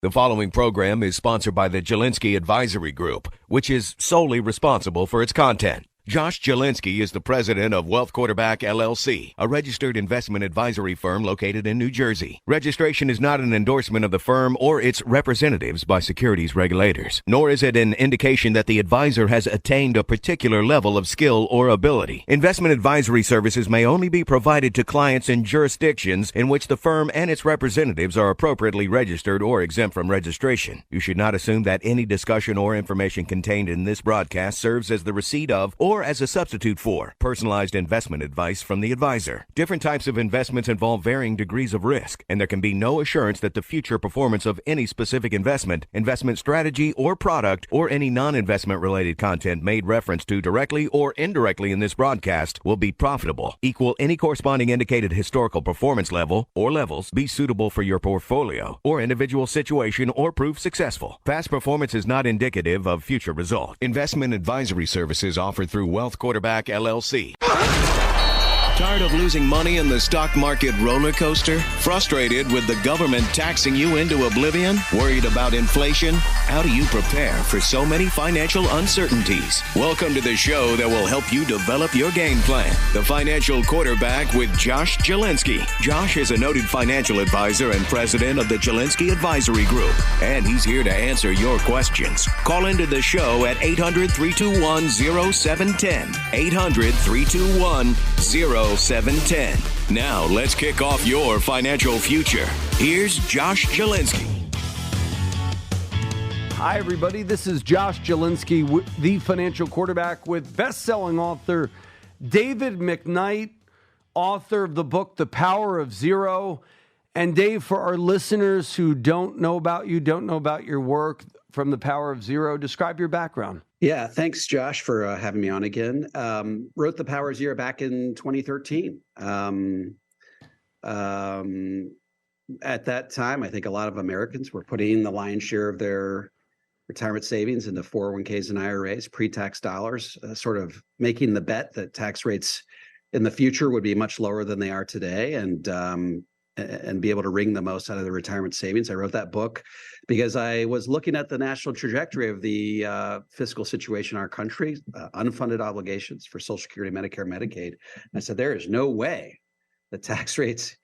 The following program is sponsored by the Jelinski Advisory Group, which is solely responsible for its content. Josh Jelinski is the president of Wealth Quarterback LLC, a registered investment advisory firm located in New Jersey. Registration is not an endorsement of the firm or its representatives by securities regulators, nor is it an indication that the advisor has attained a particular level of skill or ability. Investment advisory services may only be provided to clients in jurisdictions in which the firm and its representatives are appropriately registered or exempt from registration. You should not assume that any discussion or information contained in this broadcast serves as the receipt of or as a substitute for personalized investment advice from the advisor. Different types of investments involve varying degrees of risk, and there can be no assurance that the future performance of any specific investment strategy, or product, or any non-investment related content made reference to directly or indirectly in this broadcast will be profitable, equal any corresponding indicated historical performance level or levels, be suitable for your portfolio or individual situation, or prove successful. Past performance is not indicative of future result. Investment advisory services offered through Wealth Quarterback LLC. Tired of losing money in the stock market roller coaster? Frustrated with the government taxing you into oblivion? Worried about inflation? How do you prepare for so many financial uncertainties? Welcome to the show that will help you develop your game plan. The Financial Quarterback with Josh Jelinski. Josh is a noted financial advisor and president of the Jelinski Advisory Group, and he's here to answer your questions. Call into the show at 800-321-0710. 800-321-0710. Now, let's kick off your financial future. Here's Josh Jelinski. Hi, everybody. This is Josh Jelinski, the Financial Quarterback, with best-selling author David McKnight, author of the book, The Power of Zero. And Dave, for our listeners who don't know about you, don't know about your work from The Power of Zero, describe your background. Yeah, thanks, Josh, for having me on again. Wrote The Power of Zero back in 2013. At that time, I think a lot of Americans were putting the lion's share of their retirement savings into 401ks and IRAs, pre-tax dollars, sort of making the bet that tax rates in the future would be much lower than they are today, and be able to wring the most out of the retirement savings. I wrote that book because I was looking at the national trajectory of the fiscal situation in our country, unfunded obligations for Social Security, Medicare, Medicaid. I said, there is no way the tax rates,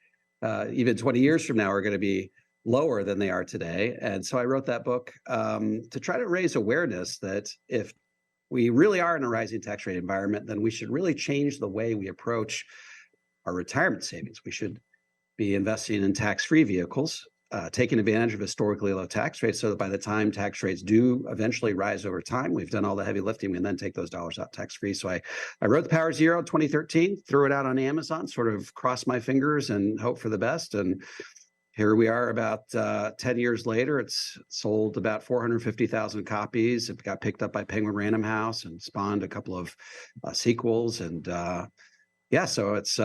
even 20 years from now, are going to be lower than they are today. And so I wrote that book to try to raise awareness that if we really are in a rising tax rate environment, then we should really change the way we approach our retirement savings. We should be investing in tax-free vehicles, taking advantage of historically low tax rates so that by the time tax rates do eventually rise over time, we've done all the heavy lifting, we can then take those dollars out tax-free. So I wrote The Power of Zero in 2013, threw it out on Amazon, sort of crossed my fingers and hope for the best. And here we are about 10 years later. It's sold about 450,000 copies. It got picked up by Penguin Random House and spawned a couple of sequels. And so it's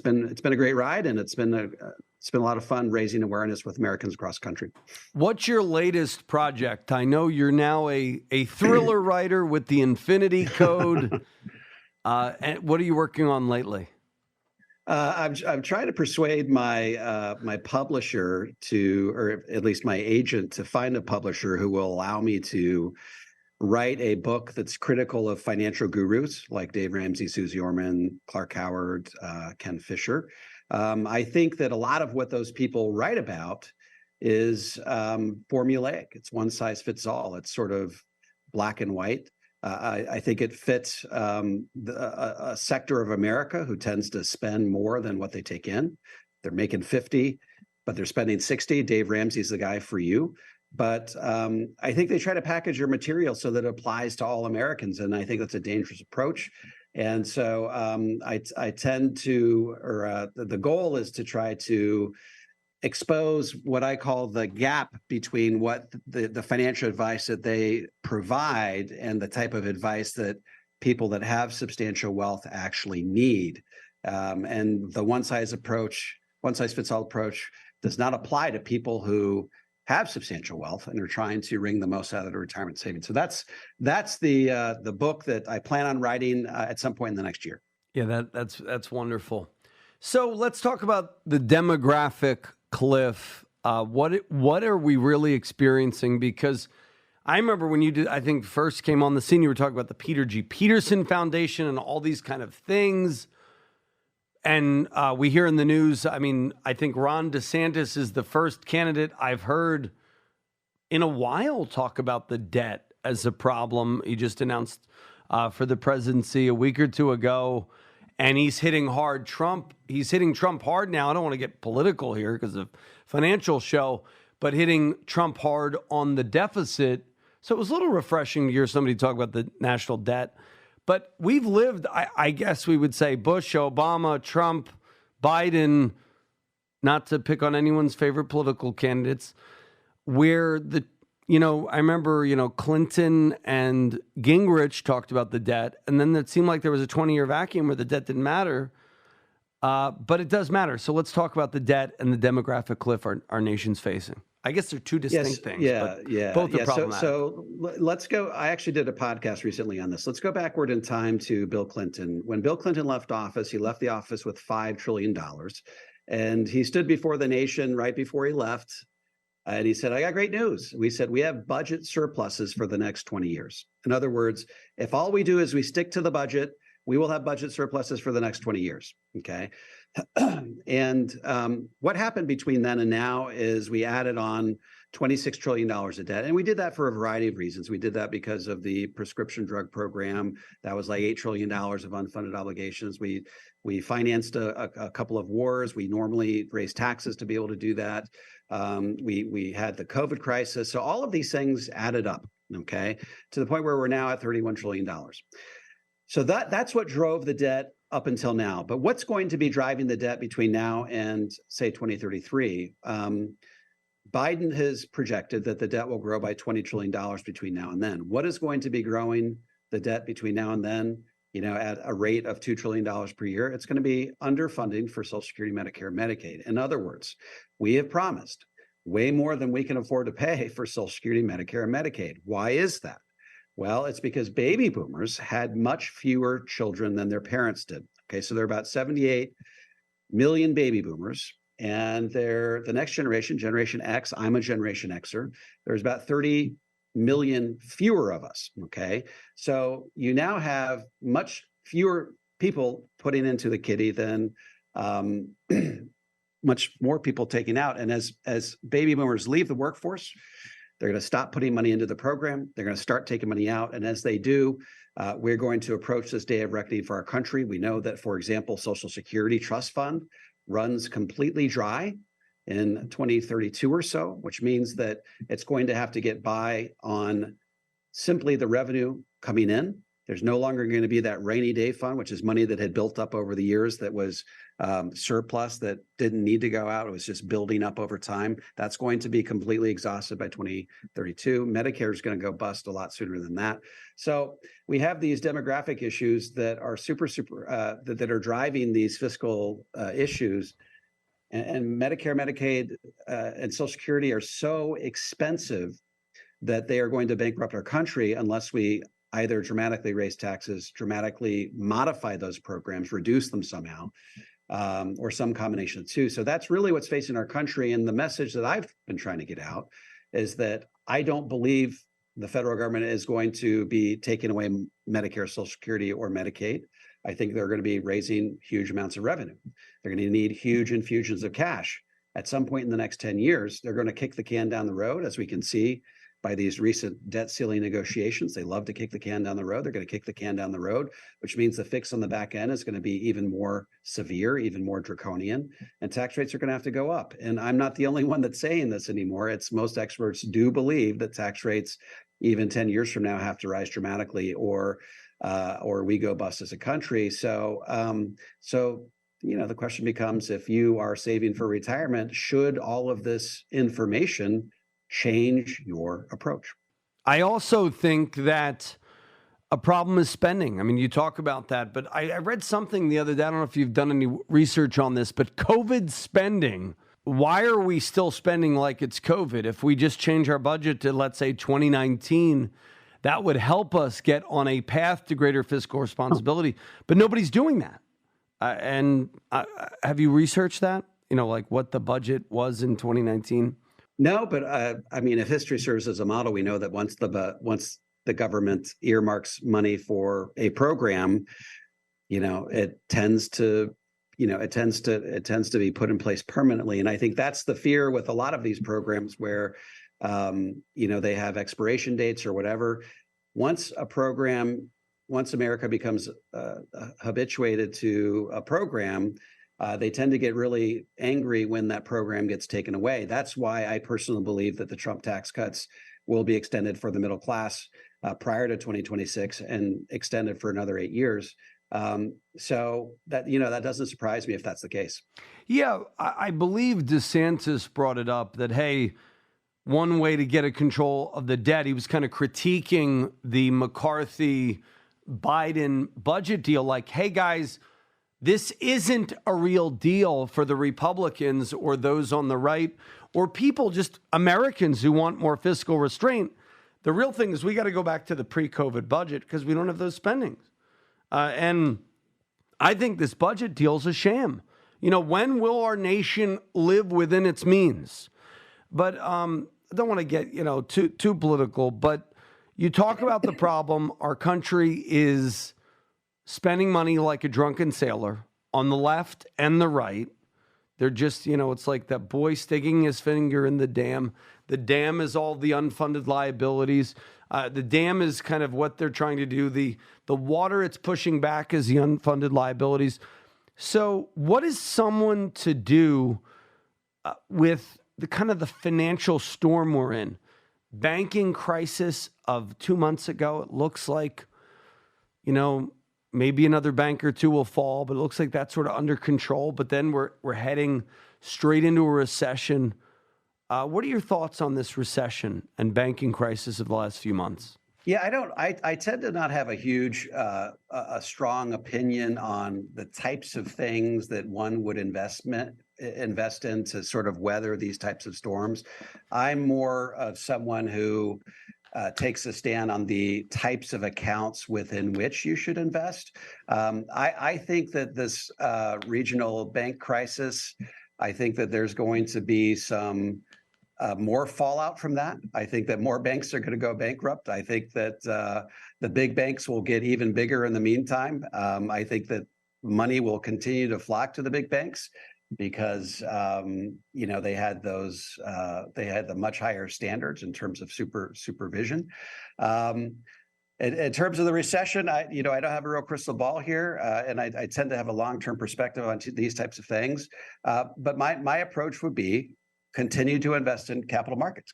been a great ride, and it's been a lot of fun raising awareness with Americans across the country. What's your latest project? I know you're now a thriller writer with the Infinity Code. And what are you working on lately? I'm trying to persuade my publisher or at least my agent, to find a publisher who will allow me to write a book that's critical of financial gurus like Dave Ramsey, Susie Orman, Clark Howard, Ken Fisher. I think that a lot of what those people write about is formulaic. It's one size fits all. It's sort of black and white. I think it fits a sector of America who tends to spend more than what they take in. They're making 50, but they're spending 60. Dave Ramsey's the guy for you. But I think they try to package your material so that it applies to all Americans, and I think that's a dangerous approach. And so I tend to, or the goal is to try to expose what I call the gap between what the financial advice that they provide and the type of advice that people that have substantial wealth actually need. And the one size fits all approach does not apply to people who have substantial wealth and are trying to wring the most out of their retirement savings. So that's the book that I plan on writing at some point in the next year. Yeah, that's wonderful. So let's talk about the demographic cliff. What are we really experiencing? Because I remember when you did, I think first came on the scene, you were talking about the Peter G. Peterson Foundation and all these kind of things. And we hear in the news, I mean, I think Ron DeSantis is the first candidate I've heard in a while talk about the debt as a problem. He just announced for the presidency a week or two ago, and he's hitting hard Trump. He's hitting Trump hard now. I don't want to get political here because of financial show, but hitting Trump hard on the deficit. So it was a little refreshing to hear somebody talk about the national debt. But we've lived, I guess we would say, Bush, Obama, Trump, Biden, not to pick on anyone's favorite political candidates, where I remember, Clinton and Gingrich talked about the debt, and then it seemed like there was a 20-year vacuum where the debt didn't matter. But it does matter. So let's talk about the debt and the demographic cliff our nation's facing. I guess they're two distinct things. Both are problematic. So let's go. I actually did a podcast recently on this. Let's go backward in time to Bill Clinton. When Bill Clinton left office, he left the office with $5 trillion. And he stood before the nation right before he left. And he said, I got great news. We said, we have budget surpluses for the next 20 years. In other words, if all we do is we stick to the budget, we will have budget surpluses for the next 20 years. Okay. And what happened between then and now is we added on $26 trillion of debt. And we did that for a variety of reasons. We did that because of the prescription drug program. That was like $8 trillion of unfunded obligations. We financed a couple of wars. We normally raise taxes to be able to do that. We had the COVID crisis. So all of these things added up, okay, to the point where we're now at $31 trillion. So that's what drove the debt up until now. But what's going to be driving the debt between now and, say, 2033? Biden has projected that the debt will grow by $20 trillion between now and then. What is going to be growing the debt between now and then, at a rate of $2 trillion per year? It's going to be underfunding for Social Security, Medicare, Medicaid. In other words, we have promised way more than we can afford to pay for Social Security, Medicare, and Medicaid. Why is that? Well, it's because baby boomers had much fewer children than their parents did. Okay, so there are about 78 million baby boomers, and they're the next generation, Generation X. I'm a Generation Xer. There's about 30 million fewer of us. Okay, so you now have much fewer people putting into the kitty than much more people taking out. And as baby boomers leave the workforce, they're going to stop putting money into the program. They're going to start taking money out. And as they do, we're going to approach this day of reckoning for our country. We know that, for example, Social Security Trust Fund runs completely dry in 2032 or so, which means that it's going to have to get by on simply the revenue coming in. There's no longer going to be that rainy day fund, which is money that had built up over the years that was surplus that didn't need to go out. It was just building up over time. That's going to be completely exhausted by 2032. Medicare is going to go bust a lot sooner than that. So we have these demographic issues that are that are driving these fiscal issues. And Medicare, Medicaid, and Social Security are so expensive that they are going to bankrupt our country unless we either dramatically raise taxes, dramatically modify those programs, reduce them somehow, or some combination of two. So that's really what's facing our country. And the message that I've been trying to get out is that I don't believe the federal government is going to be taking away Medicare, Social Security, or Medicaid. I think they're going to be raising huge amounts of revenue. They're going to need huge infusions of cash. At some point in the next 10 years, they're going to kick the can down the road, as we can see by these recent debt ceiling negotiations. They love to kick the can down the road. They're going to kick the can down the road, which means the fix on the back end is going to be even more severe, even more draconian, and tax rates are going to have to go up. And I'm not the only one that's saying this anymore. It's most experts do believe that tax rates, even 10 years from now, have to rise dramatically, or we go bust as a country. So the question becomes, if you are saving for retirement, should all of this information change your approach? I also think that a problem is spending. I mean, you talk about that, but I read something the other day. I don't know if you've done any research on this, but COVID spending, why are we still spending like it's COVID? If we just change our budget to, let's say, 2019, that would help us get on a path to greater fiscal responsibility. But nobody's doing that. Have you researched that? like what the budget was in 2019? No, but I mean, if history serves as a model, we know that once the government earmarks money for a program, it tends to be put in place permanently. And I think that's the fear with a lot of these programs where, they have expiration dates or whatever. Once America becomes habituated to a program, they tend to get really angry when that program gets taken away. That's why I personally believe that the Trump tax cuts will be extended for the middle class prior to 2026 and extended for another 8 years. So that doesn't surprise me if that's the case. Yeah, I believe DeSantis brought it up that, hey, one way to get a control of the debt, he was kind of critiquing the McCarthy-Biden budget deal, like, hey, guys, this isn't a real deal for the Republicans or those on the right or people, just Americans who want more fiscal restraint. The real thing is we got to go back to the pre-COVID budget because we don't have those spendings. And I think this budget deal is a sham. When will our nation live within its means? But I don't want to get, too political, but you talk about the problem. Our country is spending money like a drunken sailor on the left and the right. They're just, it's like that boy sticking his finger in the dam. The dam is all the unfunded liabilities. The dam is kind of what they're trying to do. The water it's pushing back is the unfunded liabilities. So what is someone to do with the kind of the financial storm we're in? Banking crisis of 2 months ago, it looks like, maybe another bank or two will fall, but it looks like that's sort of under control. But then we're heading straight into a recession. What are your thoughts on this recession and banking crisis of the last few months? Yeah, I tend to not have a huge, a strong opinion on the types of things that one would invest in to sort of weather these types of storms. I'm more of someone who takes a stand on the types of accounts within which you should invest. I think that this regional bank crisis, I think that there's going to be some more fallout from that. I think that more banks are going to go bankrupt. I think that the big banks will get even bigger in the meantime. I think that money will continue to flock to the big banks because they had the much higher standards in terms of supervision. In terms of the recession, I don't have a real crystal ball here, and I tend to have a long-term perspective on these types of things. But my approach would be continue to invest in capital markets,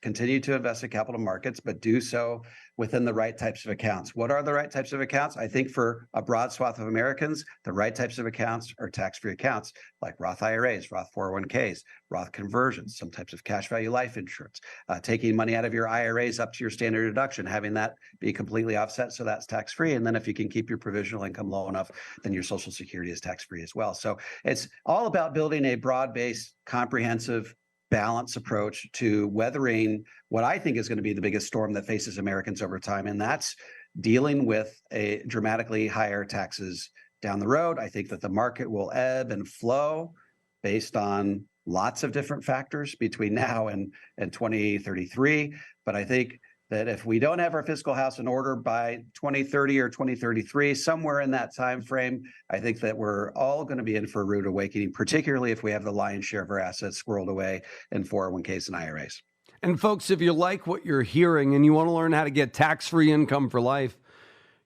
but do so within the right types of accounts. What are the right types of accounts? I think for a broad swath of Americans, the right types of accounts are tax-free accounts like Roth IRAs, Roth 401ks, Roth conversions, some types of cash value life insurance, taking money out of your IRAs up to your standard deduction, having that be completely offset so that's tax-free. And then if you can keep your provisional income low enough, then your Social Security is tax-free as well. So it's all about building a broad-based, comprehensive, balanced approach to weathering what I think is going to be the biggest storm that faces Americans over time, and that's dealing with a dramatically higher taxes down the road. I think that the market will ebb and flow based on lots of different factors between now and 2033. But I think that if we don't have our fiscal house in order by 2030 or 2033, somewhere in that time frame, I think that we're all going to be in for a rude awakening, particularly if we have the lion's share of our assets squirreled away in 401ks and IRAs. And folks, if you like what you're hearing and you want to learn how to get tax-free income for life,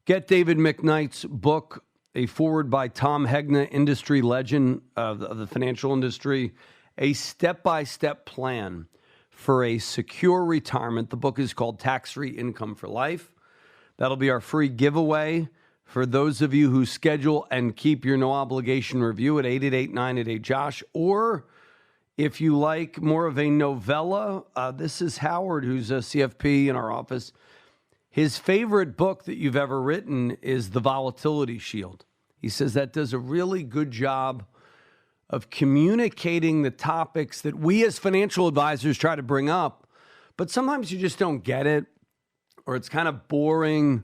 get David McKnight's book, a foreword by Tom Hegna, industry legend of the financial industry, a step-by-step plan for a secure retirement. The book is called Tax-Free Income for Life. That'll be our free giveaway for those of you who schedule and keep your no-obligation review at 888-988-JOSH. Or if you like more of a novella, this is Howard, who's a CFP in our office. His favorite book that you've ever written is The Volatility Shield. He says that does a really good job of communicating the topics that we as financial advisors try to bring up, but sometimes you just don't get it, or it's kind of boring.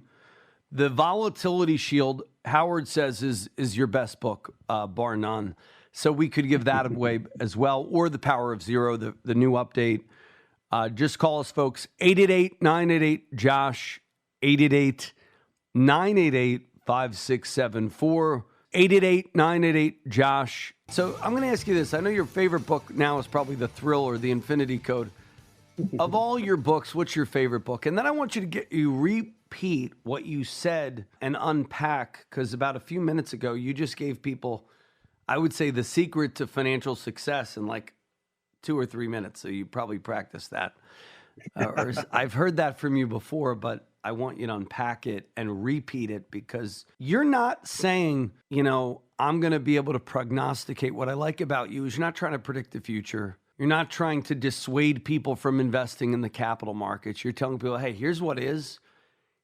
The Volatility Shield, Howard says, is your best book, bar none. So we could give that away as well, or The Power of Zero, the new update. Just call us, folks, 888-988-JOSH, 888-988-5674, 888-988-JOSH. So I'm going to ask you this. I know your favorite book now is probably The Thrill or The Infinity Code. Of all your books, what's your favorite book? And then I want you to repeat what you said and unpack, because about a few minutes ago, you just gave people, I would say, the secret to financial success in like 2 or 3 minutes. So you probably practiced that. I've heard that from you before, but I want you to unpack it and repeat it, because you're not saying, I'm going to be able to prognosticate. What I like about you is you're not trying to predict the future. You're not trying to dissuade people from investing in the capital markets. You're telling people, hey, here's what is.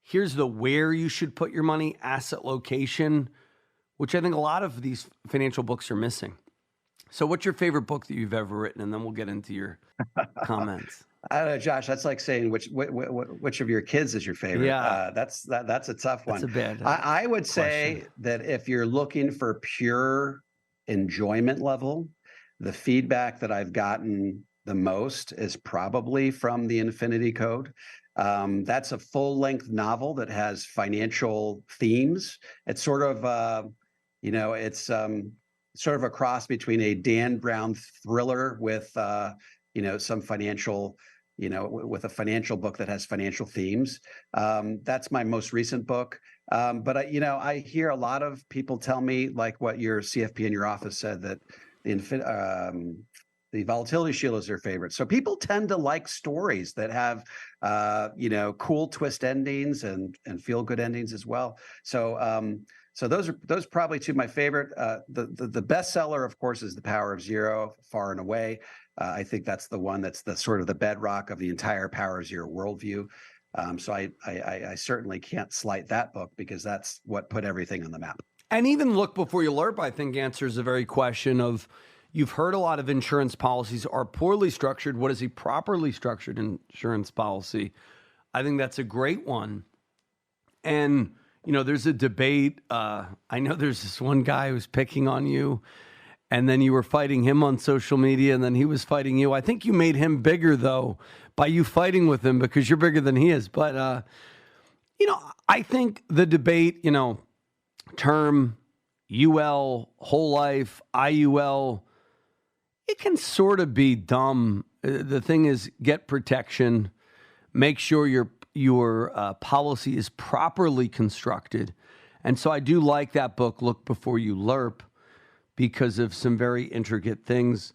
Here's the where you should put your money, asset location, which I think a lot of these financial books are missing. So what's your favorite book that you've ever written? And then we'll get into your comments. I don't know, Josh, that's like saying which of your kids is your favorite. Yeah. That's a tough one. That's a bad I would question. say that if you're looking for pure enjoyment level, the feedback that I've gotten the most is probably from The Infinity Code. That's a full-length novel that has financial themes. It's sort of, it's sort of a cross between a Dan Brown thriller with, some financial, with a financial book that has financial themes. That's my most recent book. But I hear a lot of people tell me, like what your CFP in your office said, that the Volatility Shield is their favorite. So people tend to like stories that have, cool twist endings and feel good endings as well. So those are probably two of my favorite. The bestseller, of course, is The Power of Zero, far and away. I think that's the one that's the sort of the bedrock of the entire Power of Zero worldview. So I certainly can't slight that book, because that's what put everything on the map. And even Look Before You Lerp, I think, answers the very question of, you've heard a lot of insurance policies are poorly structured. What is a properly structured insurance policy? I think that's a great one. And, there's a debate. I know there's this one guy who's picking on you, and then you were fighting him on social media, and then he was fighting you. I think you made him bigger, though, by you fighting with him, because you're bigger than he is. But, I think the debate, term, UL, whole life, IUL, it can sort of be dumb. The thing is, get protection, make sure your policy is properly constructed. And so I do like that book, Look Before You Lerp, because of some very intricate things.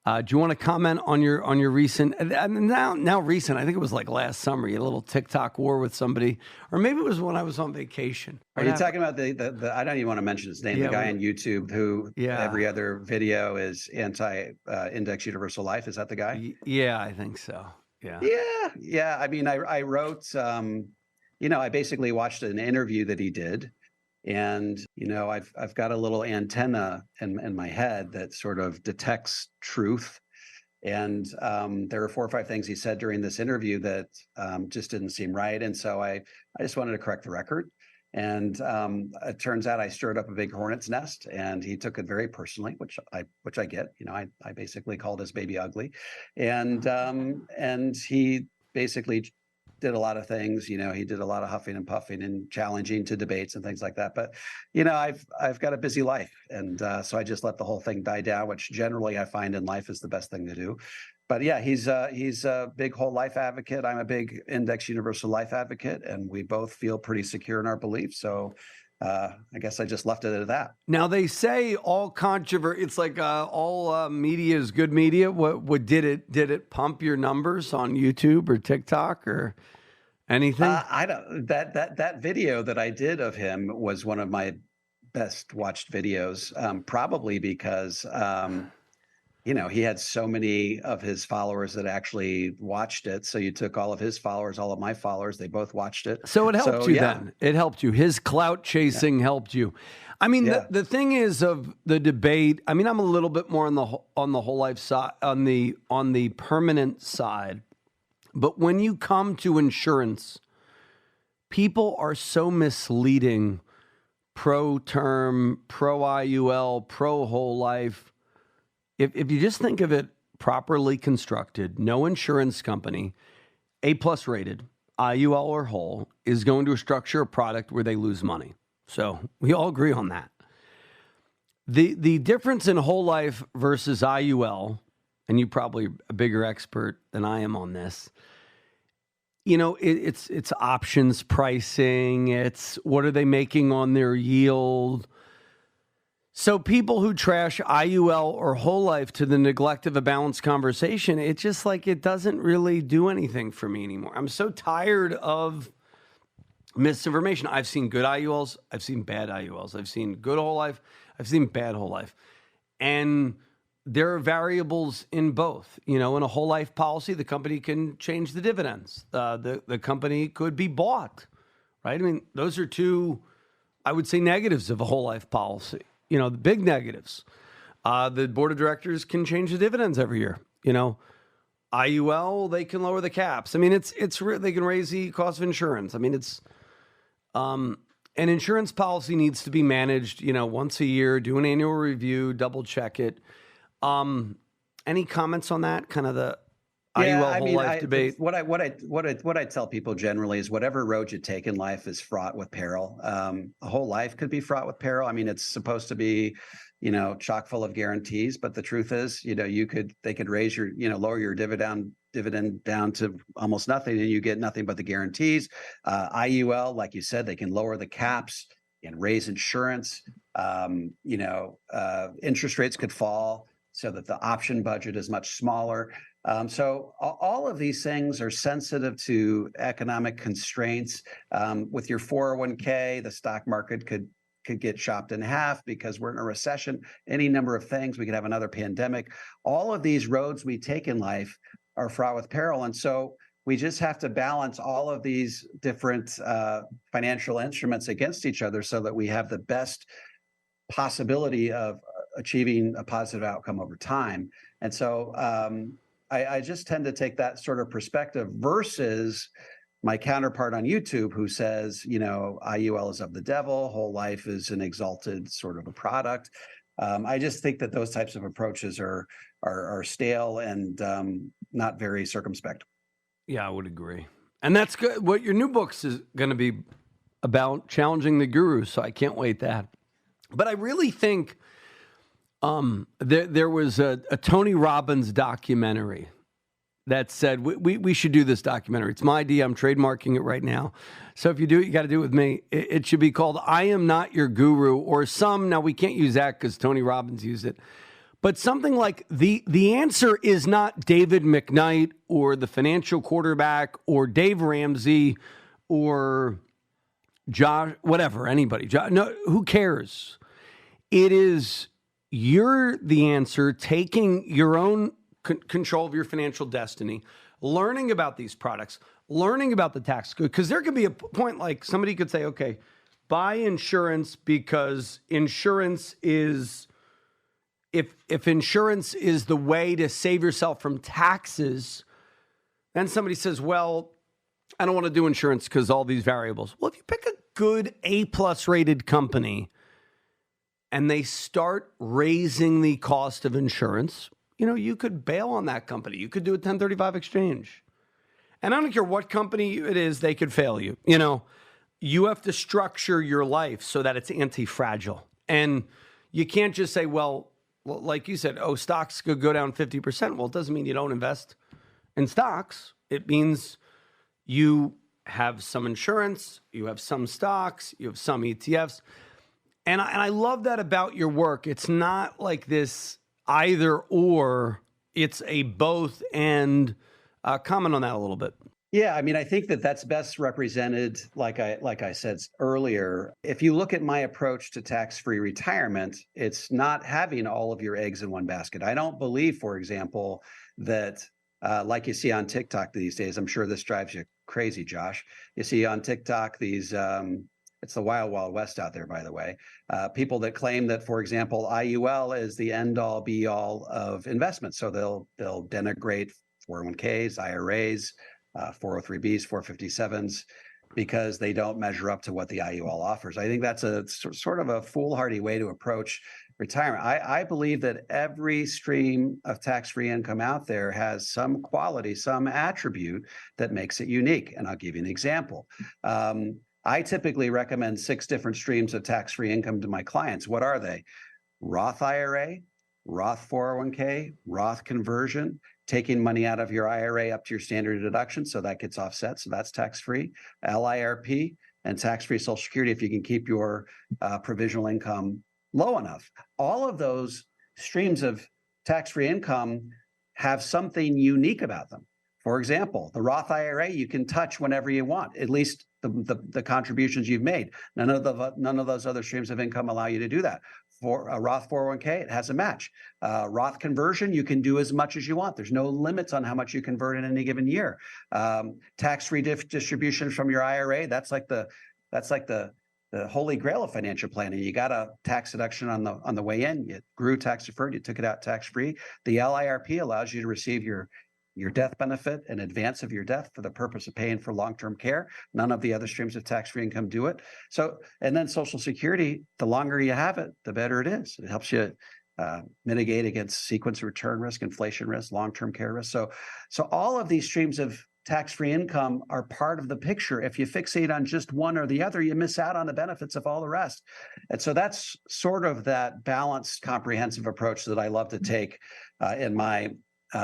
Do you want to comment on your recent, now recent, I think it was like last summer, you had a little TikTok war with somebody, or maybe it was when I was on vacation. Are you talking about the I don't even want to mention his name, the guy on YouTube who every other video is anti-index universal life? Is that the guy? Yeah, I think so. Yeah. Yeah. I mean, I wrote, I basically watched an interview that he did. And, I've got a little antenna in my head that sort of detects truth. And there were 4 or 5 things he said during this interview that just didn't seem right. And so I just wanted to correct the record. And it turns out I stirred up a big hornet's nest, and he took it very personally, which I get. I basically called his baby ugly, and he basically did a lot of things. He did a lot of huffing and puffing and challenging to debates and things like that. But I've got a busy life, and so I just let the whole thing die down, which generally I find in life is the best thing to do. But yeah, he's a big whole life advocate. I'm a big index universal life advocate, and we both feel pretty secure in our beliefs. So I guess I just left it at that. Now they say all controversy. It's like all media is good media. What did it pump your numbers on YouTube or TikTok or anything? I don't. That video that I did of him was one of my best watched videos, probably because. He had so many of his followers that actually watched it. So you took all of his followers, all of my followers, they both watched it. So it helped you then. It helped you. His clout chasing helped you. I mean, the thing is of the debate, I mean, I'm a little bit more on the whole life side, on the permanent side. But when you come to insurance, people are so misleading pro term, pro IUL, pro whole life. If you just think of it properly constructed, no insurance company, A+ rated, IUL or whole, is going to structure a product where they lose money. So we all agree on that. The difference in whole life versus IUL, and you're probably a bigger expert than I am on this, it's options pricing. It's what are they making on their yield. So people who trash IUL or whole life to the neglect of a balanced conversation, it's just like it doesn't really do anything for me anymore. I'm so tired of misinformation. I've seen good IULs. I've seen bad IULs. I've seen good whole life. I've seen bad whole life. And there are variables in both. In a whole life policy, the company can change the dividends. The company could be bought, right? I mean, those are two, I would say, negatives of a whole life policy. The big negatives. The board of directors can change the dividends every year. IUL, they can lower the caps. I mean, they can raise the cost of insurance. I mean, an insurance policy needs to be managed, once a year, do an annual review, double check it. Any comments on that? Kind of the IUL whole life debate? What I tell people generally is whatever road you take in life is fraught with peril. A whole life could be fraught with peril. I mean, it's supposed to be, chock full of guarantees, but the truth is, they could raise your, lower your dividend down to almost nothing, and you get nothing but the guarantees. IUL, like you said, they can lower the caps and raise insurance. Interest rates could fall so that the option budget is much smaller. So all of these things are sensitive to economic constraints. With your 401k, the stock market could get chopped in half because we're in a recession. Any number of things. We could have another pandemic. All of these roads we take in life are fraught with peril. And so we just have to balance all of these different financial instruments against each other so that we have the best possibility of achieving a positive outcome over time. And so I just tend to take that sort of perspective versus my counterpart on YouTube who says, IUL is of the devil, whole life is an exalted sort of a product. I just think that those types of approaches are stale and not very circumspect. Yeah, I would agree. And that's good. What your new book is going to be about, challenging the guru. So I can't wait that. But I really think there was a Tony Robbins documentary that said we should do this documentary. It's my idea. I'm trademarking it right now. So if you do it, you got to do it with me. It should be called I Am Not Your Guru, or now we can't use that because Tony Robbins used it. But something like the answer is not David McKnight or the financial quarterback or Dave Ramsey or Josh, whatever, anybody. No, who cares? It is you're the answer, taking your own control of your financial destiny, learning about these products, learning about the tax code. Because there could be a point like somebody could say, okay, buy insurance because insurance is, if insurance is the way to save yourself from taxes, then somebody says, well, I don't want to do insurance because all these variables. Well, if you pick a good A+ rated company and they start raising the cost of insurance, you could bail on that company. You could do a 1035 exchange. And I don't care what company it is, they could fail you. You have to structure your life so that it's anti-fragile. And you can't just say, well, like you said, stocks could go down 50%. Well, it doesn't mean you don't invest in stocks. It means you have some insurance, you have some stocks, you have some ETFs. And I love that about your work. It's not like this either or, it's a both and. Comment on that a little bit. Yeah, I mean, I think that that's best represented, like I said earlier. If you look at my approach to tax-free retirement, it's not having all of your eggs in one basket. I don't believe, for example, that like you see on TikTok these days, I'm sure this drives you crazy, Josh. You see on TikTok these, it's the wild, wild west out there, by the way. People that claim that, for example, IUL is the end-all, be-all of investment. So they'll denigrate 401ks, IRAs, 403bs, 457s. because they don't measure up to what the IUL offers. I think that's a sort of a foolhardy way to approach retirement. I believe that every stream of tax-free income out there has some quality, some attribute that makes it unique. And I'll give you an example. I typically recommend 6 different streams of tax-free income to my clients. What are they? Roth IRA, Roth 401k, Roth conversion, taking money out of your IRA up to your standard deduction, so that gets offset, so that's tax-free, LIRP, and tax-free Social Security if you can keep your provisional income low enough. All of those streams of tax-free income have something unique about them. For example, the Roth IRA you can touch whenever you want, at least the contributions you've made. None of those other streams of income allow you to do that. For a Roth 401k, it has a match. Roth conversion, you can do as much as you want. There's no limits on how much you convert in any given year. Tax-free distributions from your IRA, that's like the holy grail of financial planning. You got a tax deduction on the way in. You grew tax deferred. You took it out tax free. The LIRP allows you to receive your death benefit in advance of your death for the purpose of paying for long-term care. None of the other streams of tax-free income do it. So, and then Social Security, the longer you have it, the better it is. It helps you mitigate against sequence return risk, inflation risk, long-term care risk. So all of these streams of tax-free income are part of the picture. If you fixate on just one or the other, you miss out on the benefits of all the rest. And so that's sort of that balanced, comprehensive approach that I love to take in my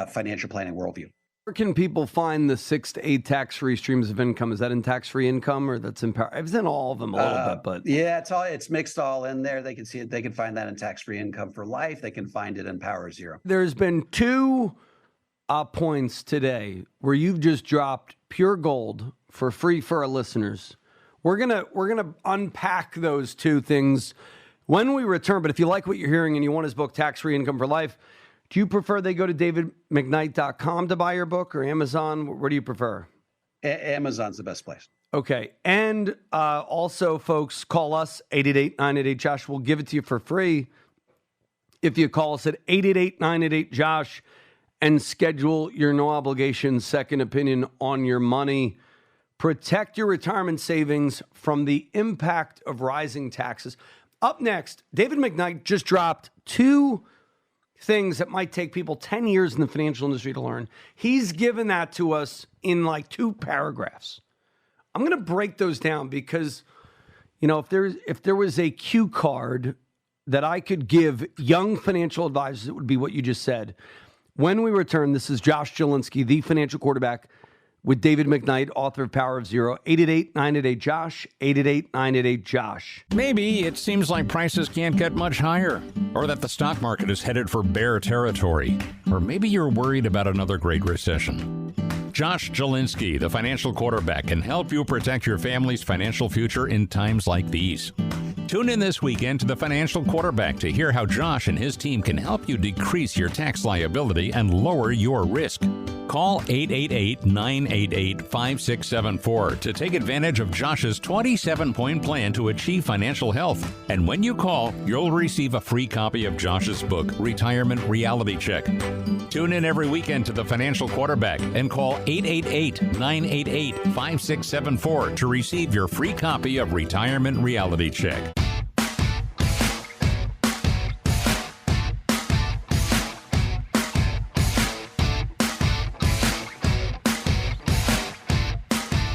financial planning worldview. Where can people find the 6 to 8 tax-free streams of income? Is that in tax-free income, or that's in power? It's in all of them a little bit, but yeah, it's mixed all in there. They can see it. They can find that in tax-free income for life. They can find it in Power Zero. There's been 2 points today where you've just dropped pure gold for free for our listeners. We're gonna unpack those 2 things when we return. But if you like what you're hearing and you want his book, Tax-Free Income for Life, do you prefer they go to davidmcknight.com to buy your book, or Amazon? Where do you prefer? Amazon's the best place. Okay. And also, folks, call us, 888-988-JOSH. We'll give it to you for free if you call us at 888-988-JOSH and schedule your no-obligation second opinion on your money. Protect your retirement savings from the impact of rising taxes. Up next, David McKnight just dropped 2 things that might take people 10 years in the financial industry to learn. He's given that to us in like 2 paragraphs. I'm going to break those down because, you know, if there was a cue card that I could give young financial advisors, it would be what you just said. When we return, this is Josh Jelinski, the financial quarterback, with David McKnight, author of Power of Zero. 888-988-JOSH, 888-988-JOSH. Maybe it seems like prices can't get much higher, or that the stock market is headed for bear territory, or maybe you're worried about another great recession. Josh Jelinski, the financial quarterback, can help you protect your family's financial future in times like these. Tune in this weekend to the Financial Quarterback to hear how Josh and his team can help you decrease your tax liability and lower your risk. Call 888-988-5674 to take advantage of Josh's 27-point plan to achieve financial health. And when you call, you'll receive a free copy of Josh's book, Retirement Reality Check. Tune in every weekend to the Financial Quarterback and call 888-988-5674 to receive your free copy of Retirement Reality Check.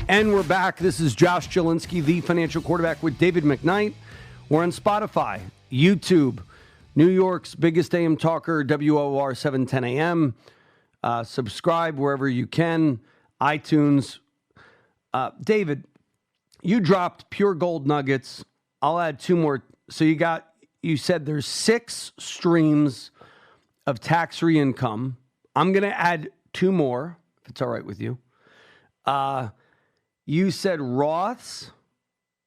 And we're back. This is Josh Jelinski, the financial quarterback, with David McKnight. We're on Spotify, YouTube, New York's biggest AM talker, WOR 710 AM. Subscribe wherever you can, iTunes. David, you dropped pure gold nuggets. I'll add 2 more. So you said there's 6 streams of tax-free income. I'm going to add 2 more, if it's all right with you. You said Roth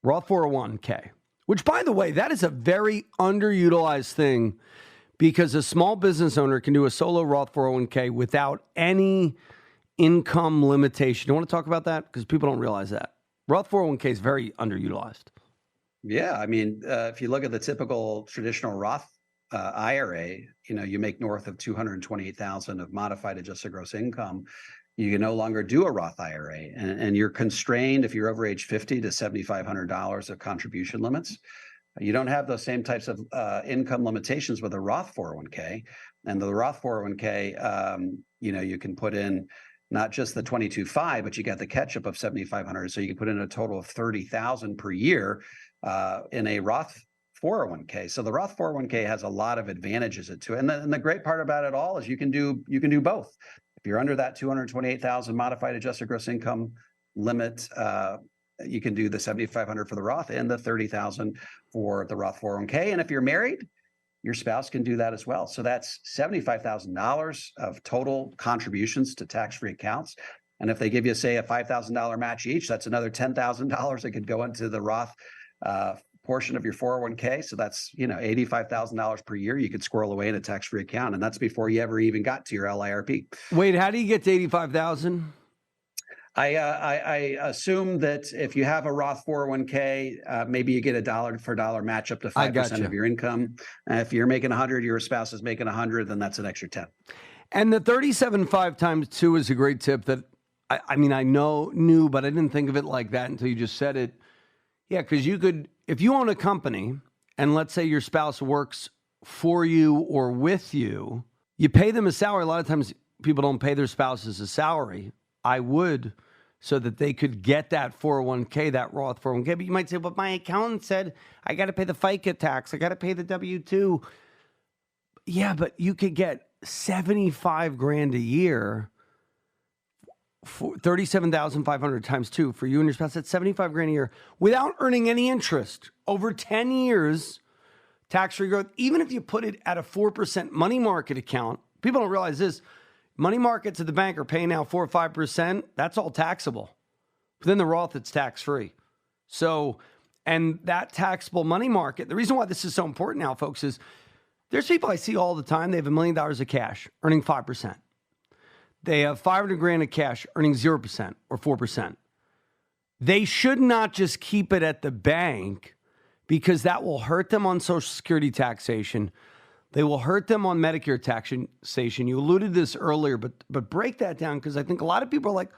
401k, which, by the way, that is a very underutilized thing because a small business owner can do a solo Roth 401k without any income limitation. You want to talk about that? Because people don't realize that. Roth 401k is very underutilized. Yeah. I mean, if you look at the typical traditional Roth IRA, you know, you make north of $228,000 of modified adjusted gross income. you can no longer do a Roth IRA, and you're constrained if you're over age 50 to $7,500 of contribution limits. You don't have those same types of income limitations with a Roth 401k. And the Roth 401k, you can put in not just the 22.5, but you got the catch-up of 7,500. So you can put in a total of 30,000 per year in a Roth 401k. So the Roth 401k has a lot of advantages to it. And the great part about it all is you can do both. If you're under that 228,000 modified adjusted gross income limit, you can do the 7,500 for the Roth and the 30,000 for the Roth 401k. And if you're married, your spouse can do that as well. So that's $75,000 of total contributions to tax-free accounts. And if they give you, say, a $5,000 match each, that's another $10,000 that could go into the Roth portion of your 401k. So that's, $85,000 per year you could squirrel away in a tax-free account. And that's before you ever even got to your LIRP. Wait, how do you get to 85,000? I assume that if you have a Roth 401k, maybe you get a dollar for dollar match up to 5% of your income. If you're making 100, your spouse is making 100, then that's an extra 10. And the 37.5 times 2 is a great tip that I knew, but I didn't think of it like that until you just said it. Yeah, because you could, if you own a company and let's say your spouse works for you or with you, you pay them a salary. A lot of times people don't pay their spouses a salary. I would, so that they could get that 401k, that Roth 401k. But you might say, but my accountant said I got to pay the FICA tax. I got to pay the W-2. Yeah, but you could get $75,000 a year, for 37,500 times 2 for you and your spouse. That's $75,000 a year without earning any interest over 10 years, tax-free growth. Even if you put it at a 4% money market account, people don't realize this. Money markets at the bank are paying now 4 or 5%. That's all taxable. But then the Roth, it's tax-free. So, and that taxable money market, the reason why this is so important now, folks, is there's people I see all the time. They have $1 million of cash earning 5%. They have $500,000 of cash earning 0% or 4%. They should not just keep it at the bank because that will hurt them on Social Security taxation. They will hurt them on Medicare taxation. You alluded to this earlier, but break that down because I think a lot of people are like,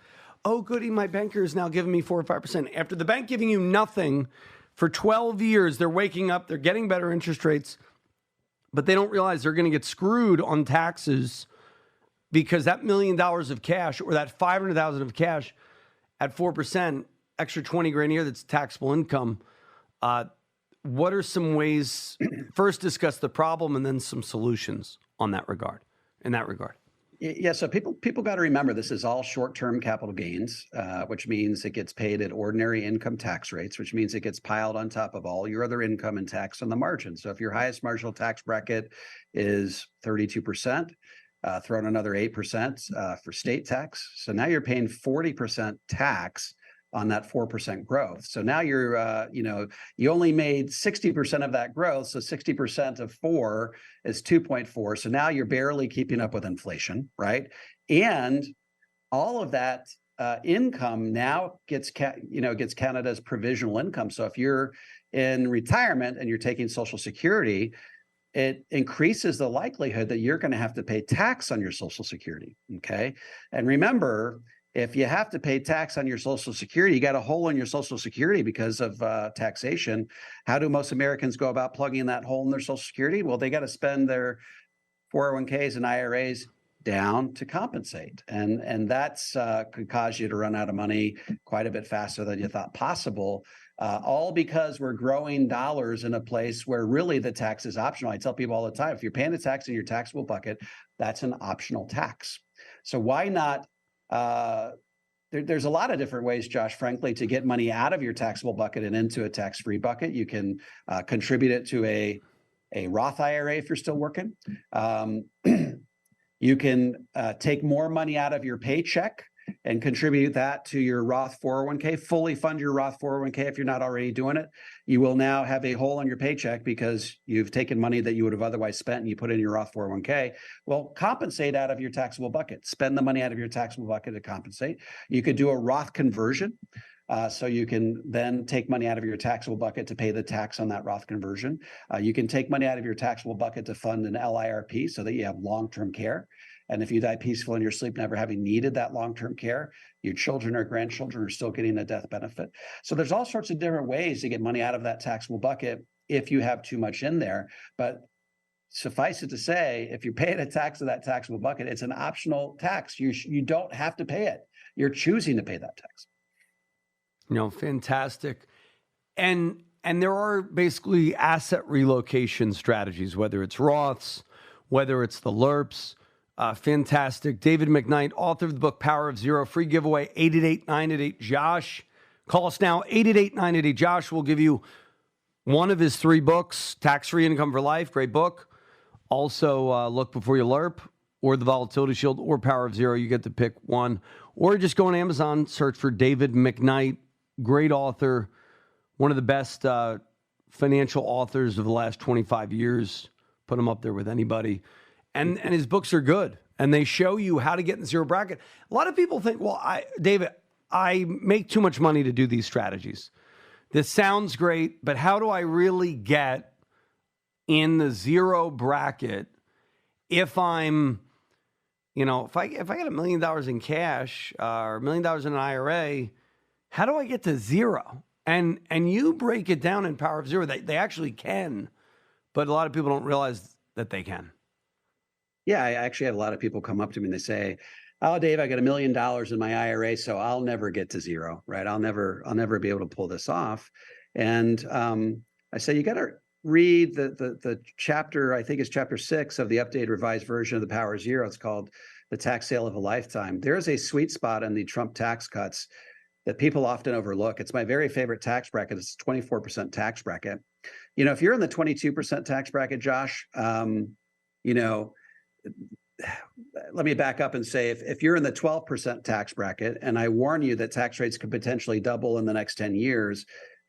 oh, goody, my banker is now giving me 4 or 5%. After the bank giving you nothing for 12 years, they're waking up, they're getting better interest rates, but they don't realize they're going to get screwed on taxes because that $1 million of cash or that $500,000 of cash at 4%, extra $20,000 a year that's taxable income. What are some ways, first discuss the problem and then some solutions in that regard? Yeah, so people got to remember this is all short-term capital gains, which means it gets paid at ordinary income tax rates, which means it gets piled on top of all your other income and tax on the margin. So if your highest marginal tax bracket is 32%, throw in another 8% for state tax. So now you're paying 40% tax on that 4% growth. So now you're, you only made 60% of that growth. So 60% of 4 is 2.4. So now you're barely keeping up with inflation, right? And all of that income now gets counted as provisional income. So if you're in retirement and you're taking Social Security, it increases the likelihood that you're going to have to pay tax on your Social Security, okay? And remember, if you have to pay tax on your Social Security, you got a hole in your Social Security because of taxation. How do most Americans go about plugging that hole in their Social Security? Well, they got to spend their 401ks and IRAs down to compensate. And that's could cause you to run out of money quite a bit faster than you thought possible. All because we're growing dollars in a place where really the tax is optional. I tell people all the time, if you're paying a tax in your taxable bucket, that's an optional tax. So why not? There's a lot of different ways, Josh, frankly, to get money out of your taxable bucket and into a tax-free bucket. You can contribute it to a Roth IRA if you're still working. You can take more money out of your paycheck and contribute that to your Roth 401k, fully fund your Roth 401k if you're not already doing it. You will now have a hole in your paycheck because you've taken money that you would have otherwise spent and you put in your Roth 401k. Well, compensate out of your taxable bucket. Spend the money out of your taxable bucket to compensate. You could do a Roth conversion. So you can then take money out of your taxable bucket to pay the tax on that Roth conversion. You can take money out of your taxable bucket to fund an LIRP so that you have long-term care. And if you die peaceful in your sleep, never having needed that long-term care, your children or grandchildren are still getting a death benefit. So there's all sorts of different ways to get money out of that taxable bucket if you have too much in there. But suffice it to say, if you're paying a tax of that taxable bucket, it's an optional tax. You don't have to pay it. You're choosing to pay that tax. Fantastic. And there are basically asset relocation strategies, whether it's Roths, whether it's the LERPs. Fantastic. David McKnight, author of the book, Power of Zero, free giveaway, 888-988-JOSH. Call us now, 888-988-JOSH. We'll give you one of his 3 books, Tax-Free Income for Life, great book. Also, Look Before You LERP, or The Volatility Shield, or Power of Zero. You get to pick one. Or just go on Amazon, search for David McKnight, great author, one of the best financial authors of the last 25 years. Put him up there with anybody. And his books are good. And they show you how to get in the zero bracket. A lot of people think, well, David, I make too much money to do these strategies. This sounds great, but how do I really get in the zero bracket if I'm, if I get $1 million in cash or $1 million in an IRA, how do I get to zero? And you break it down in Power of Zero. They actually can, but a lot of people don't realize that they can. Yeah, I actually have a lot of people come up to me and they say, "Oh, Dave, I got $1 million in my IRA, so I'll never get to zero, right? I'll never be able to pull this off." And I say, you got to read the chapter. I think it's chapter 6 of the updated revised version of the Power of Zero. It's called The Tax Sale of a Lifetime. There is a sweet spot in the Trump tax cuts that people often overlook. It's my very favorite tax bracket. It's a 24% tax bracket. If you're in the 22% tax bracket, Josh, let me back up and say, if you're in the 12% tax bracket, and I warn you that tax rates could potentially double in the next 10 years,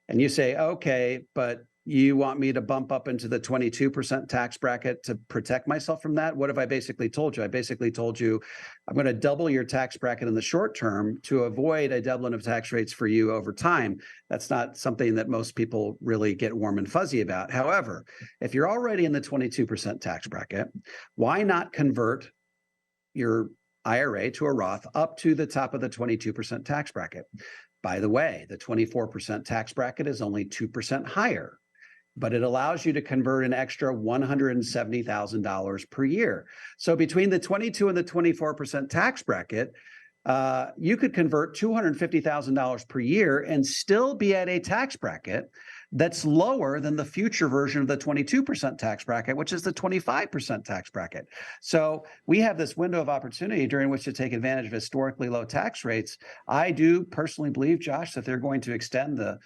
and you say, okay, but you want me to bump up into the 22% tax bracket to protect myself from that? What have I basically told you? I basically told you I'm going to double your tax bracket in the short term to avoid a doubling of tax rates for you over time. That's not something that most people really get warm and fuzzy about. However, if you're already in the 22% tax bracket, why not convert your IRA to a Roth up to the top of the 22% tax bracket? By the way, the 24% tax bracket is only 2% higher, but it allows you to convert an extra $170,000 per year. So between the 22 and the 24% tax bracket, you could convert $250,000 per year and still be at a tax bracket that's lower than the future version of the 22% tax bracket, which is the 25% tax bracket. So we have this window of opportunity during which to take advantage of historically low tax rates. I do personally believe, Josh, that they're going to extend the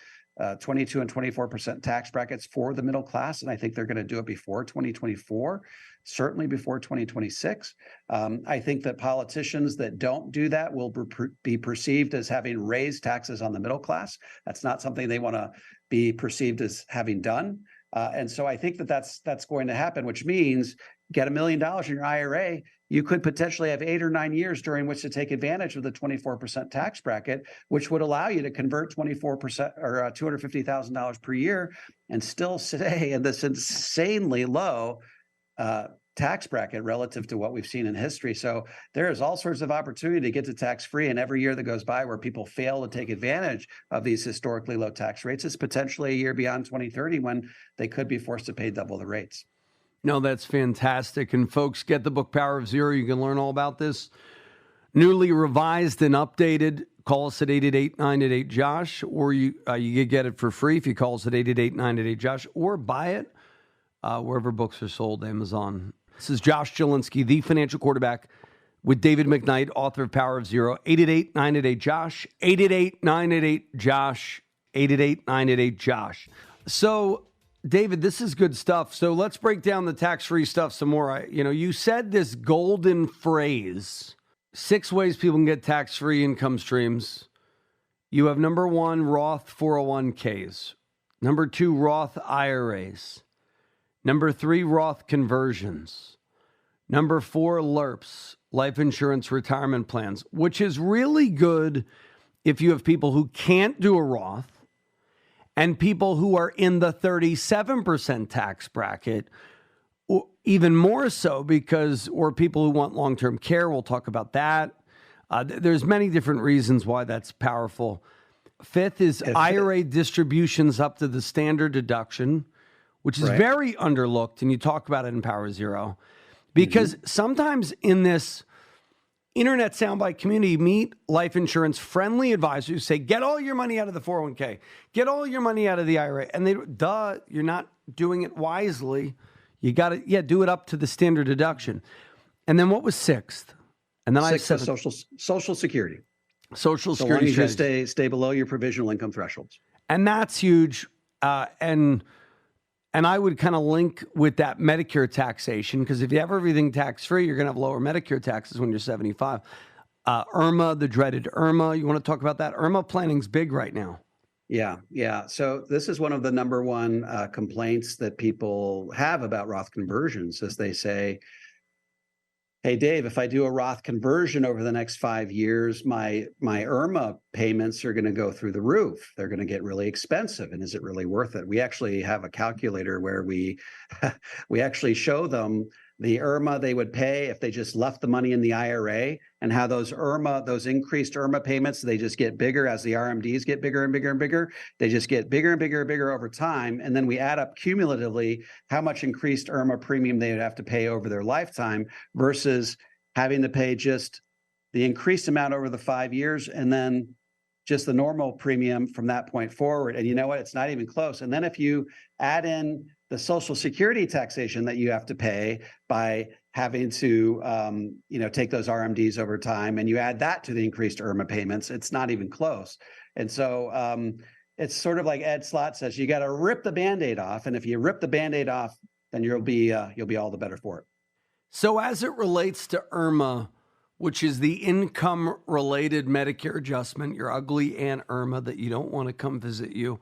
22 and 24% tax brackets for the middle class. And I think they're going to do it before 2024, certainly before 2026. I think that politicians that don't do that will be perceived as having raised taxes on the middle class. That's not something they want to be perceived as having done. And so I think that that's going to happen, which means get $1 million in your IRA, you could potentially have 8 or 9 years during which to take advantage of the 24% tax bracket, which would allow you to convert 24% or $250,000 per year and still stay in this insanely low tax bracket relative to what we've seen in history. So there is all sorts of opportunity to get to tax-free. And every year that goes by where people fail to take advantage of these historically low tax rates is potentially a year beyond 2030 when they could be forced to pay double the rates. No, that's fantastic. And folks, get the book Power of Zero. You can learn all about this. Newly revised and updated. Call us at 888-988-JOSH, or you can get it for free if you call us at 888-988-JOSH, or buy it wherever books are sold, Amazon. This is Josh Jelinski, the financial quarterback, with David McKnight, author of Power of Zero. 888-988-JOSH, 888-988-JOSH, 888-988-JOSH. So, David, this is good stuff. So let's break down the tax-free stuff some more. You said this golden phrase, 6 ways people can get tax-free income streams. You have number 1, Roth 401ks. Number 2, Roth IRAs. Number 3, Roth conversions. Number 4, LERPs, life insurance retirement plans, which is really good if you have people who can't do a Roth and people who are in the 37% tax bracket, even more so or people who want long-term care. We'll talk about that. There's many different reasons why that's powerful. Fifth is IRA distributions up to the standard deduction, which is very underlooked, and you talk about it in Power Zero. Because sometimes in this internet soundbite community, you meet life insurance friendly advisors who say, get all your money out of the 401k, get all your money out of the IRA. And you're not doing it wisely. You got to, do it up to the standard deduction. And then what was sixth? And then sixth is Social Security. Social So Security. long as you stay below your provisional income thresholds. And that's huge. And I would kind of link with that Medicare taxation, because if you have everything tax-free, you're going to have lower Medicare taxes when you're 75. IRMA, the dreaded IRMA. You want to talk about that? IRMA planning's big right now. Yeah. So this is one of the number one complaints that people have about Roth conversions, as they say, hey, Dave, if I do a Roth conversion over the next 5 years, my IRMA payments are going to go through the roof. They're going to get really expensive. And is it really worth it? We actually have a calculator where we actually show them the IRMA they would pay if they just left the money in the IRA, and how those increased IRMA payments, they just get bigger as the RMDs get bigger and bigger and bigger. They just get bigger and bigger and bigger over time. And then we add up cumulatively how much increased IRMA premium they would have to pay over their lifetime versus having to pay just the increased amount over the 5 years and then just the normal premium from that point forward. And you know what? It's not even close. And then if you add in the Social Security taxation that you have to pay by having to, take those RMDs over time, and you add that to the increased IRMA payments, it's not even close. And so it's sort of like Ed Slott says, you got to rip the Band-Aid off. And if you rip the Band-Aid off, then you'll be all the better for it. So as it relates to IRMA, which is the income-related Medicare adjustment, your ugly Aunt Irma that you don't want to come visit you,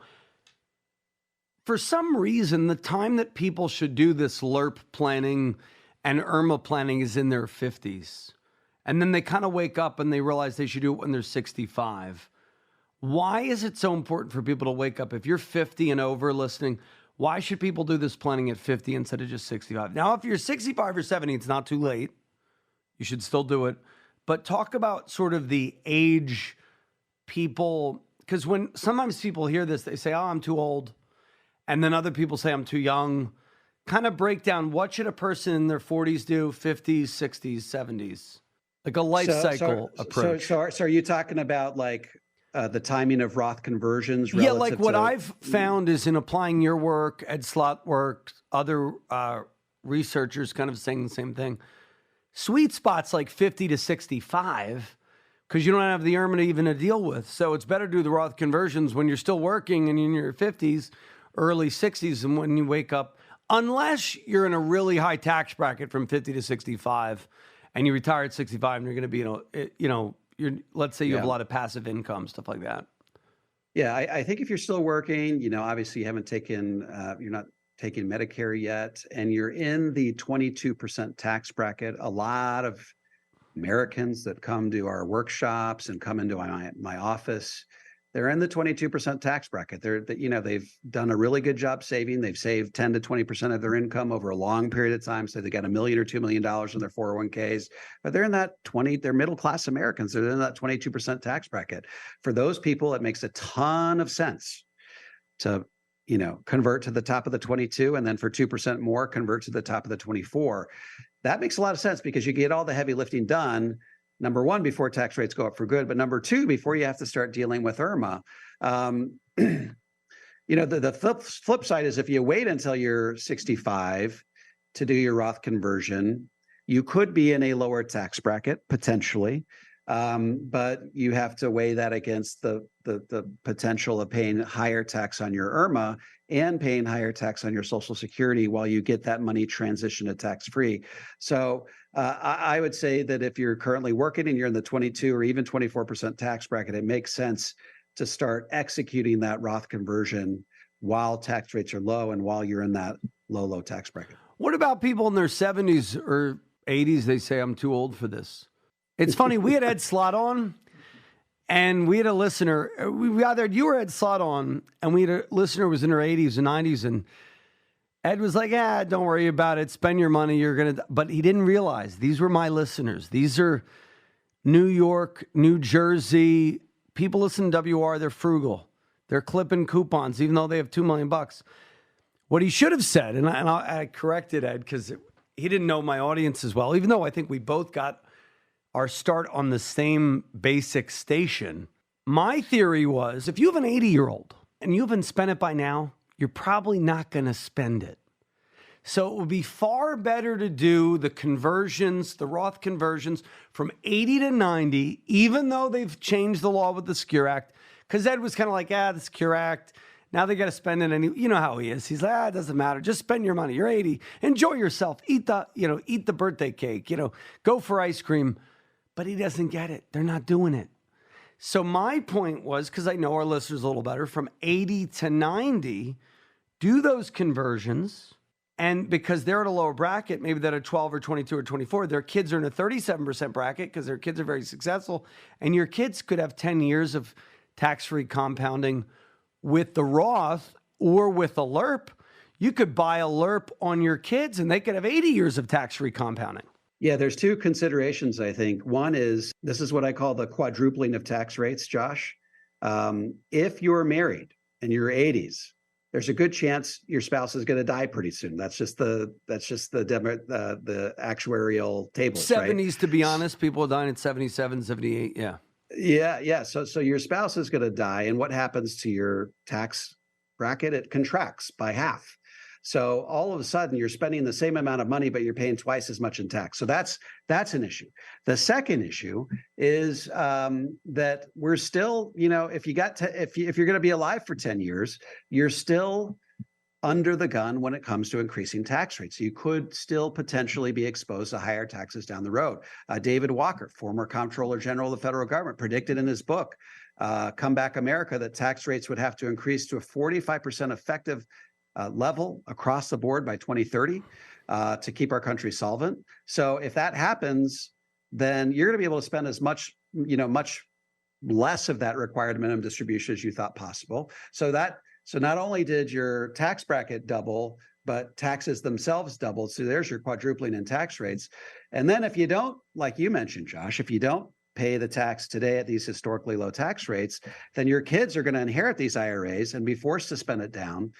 for some reason, the time that people should do this LERP planning and IRMA planning is in their 50s. And then they kind of wake up and they realize they should do it when they're 65. Why is it so important for people to wake up? If you're 50 and over listening, why should people do this planning at 50 instead of just 65? Now, if you're 65 or 70, it's not too late. You should still do it. But talk about sort of the age people, because when sometimes people hear this, they say, oh, I'm too old. And then other people say I'm too young. Kind of break down, what should a person in their 40s do, 50s, 60s, 70s? Like a life cycle approach. So are you talking about like the timing of Roth conversions? Yeah, like what I've found is in applying your work, Ed Slott work, other researchers kind of saying the same thing. Sweet spot's like 50 to 65 because you don't have the IRMA even to deal with. So it's better to do the Roth conversions when you're still working and in your 50s, early 60s, and when you wake up, unless you're in a really high tax bracket from 50 to 65 and you retire at 65 and you're going to be, let's say you have a lot of passive income, stuff like that. Yeah, I think if you're still working, obviously you haven't taken, you're not taking Medicare yet, and you're in the 22% tax bracket. A lot of Americans that come to our workshops and come into my office, they're in the 22% tax bracket. They've done a really good job saving. They've saved 10 to 20% of their income over a long period of time. So they got $1 million or $2 million in their 401ks, but they're in that they're middle-class Americans. They're in that 22% tax bracket. For those people, it makes a ton of sense to, convert to the top of the 22, and then for 2% more, convert to the top of the 24. That makes a lot of sense because you get all the heavy lifting done, number one, before tax rates go up for good, but number two, before you have to start dealing with IRMA. The flip side is if you wait until you're 65 to do your Roth conversion, you could be in a lower tax bracket potentially, but you have to weigh that against the potential of paying higher tax on your IRMA and paying higher tax on your Social Security while you get that money transitioned to tax-free. So I would say that if you're currently working and you're in the 22 or even 24% tax bracket, it makes sense to start executing that Roth conversion while tax rates are low and while you're in that low tax bracket. What about people in their 70s or 80s? They say, I'm too old for this. It's funny. We had Ed Slott on, and we had a listener. You or Ed Slott on, and we had a listener who was in her 80s and 90s, Ed was like, don't worry about it. Spend your money. You're going to, but he didn't realize these were my listeners. These are New York, New Jersey. People listen to WR. They're frugal. They're clipping coupons, even though they have $2 million. What he should have said, and I corrected Ed because he didn't know my audience as well, even though I think we both got our start on the same basic station. My theory was if you have an 80-year-old and you haven't spent it by now, you're probably not going to spend it. So it would be far better to do the conversions, the Roth conversions from 80 to 90, even though they've changed the law with the Secure Act. Because Ed was kind of like, the Secure Act, now they got to spend it. And you know how he is. He's like, it doesn't matter. Just spend your money. You're 80. Enjoy yourself. Eat the birthday cake. Go for ice cream. But he doesn't get it. They're not doing it. So my point was, because I know our listeners a little better, from 80 to 90, do those conversions. And because they're at a lower bracket, maybe they're at 12 or 22 or 24, their kids are in a 37% bracket because their kids are very successful. And your kids could have 10 years of tax-free compounding with the Roth or with a LERP. You could buy a LERP on your kids and they could have 80 years of tax-free compounding. Yeah, there's two considerations, I think. One is, this is what I call the quadrupling of tax rates, Josh. If you're married and you're 80s, there's a good chance your spouse is going to die pretty soon. That's just the actuarial tables, 70s, right? to be honest, people are dying at 77, 78, yeah. Yeah. So your spouse is going to die, and what happens to your tax bracket? It contracts by half. So all of a sudden, you're spending the same amount of money, but you're paying twice as much in tax. So that's an issue. The second issue is that we're still, if you're going to be alive for 10 years, you're still under the gun when it comes to increasing tax rates. You could still potentially be exposed to higher taxes down the road. David Walker, former Comptroller General of the federal government, predicted in his book, Come Back America, that tax rates would have to increase to a 45% effective level across the board by 2030 to keep our country solvent. So if that happens, then you're going to be able to spend as much, much less of that required minimum distribution as you thought possible. So not only did your tax bracket double, but taxes themselves doubled. So there's your quadrupling in tax rates. And then if you don't, like you mentioned, Josh, if you don't pay the tax today at these historically low tax rates, then your kids are going to inherit these IRAs and be forced to spend it down.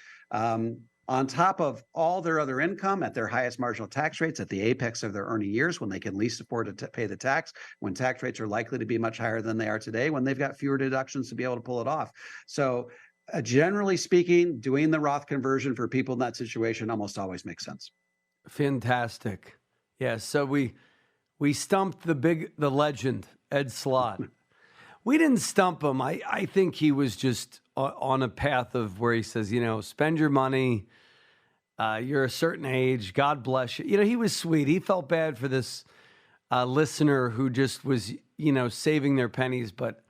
On top of all their other income at their highest marginal tax rates at the apex of their earning years, when they can least afford to pay the tax, when tax rates are likely to be much higher than they are today, when they've got fewer deductions to be able to pull it off. So generally speaking, doing the Roth conversion for people in that situation almost always makes sense. Fantastic. Yeah, so we stumped the legend, Ed Slott. We didn't stump him. I think he was just on a path of where he says, spend your money. You're a certain age. God bless you. He was sweet. He felt bad for this listener who just was, saving their pennies. But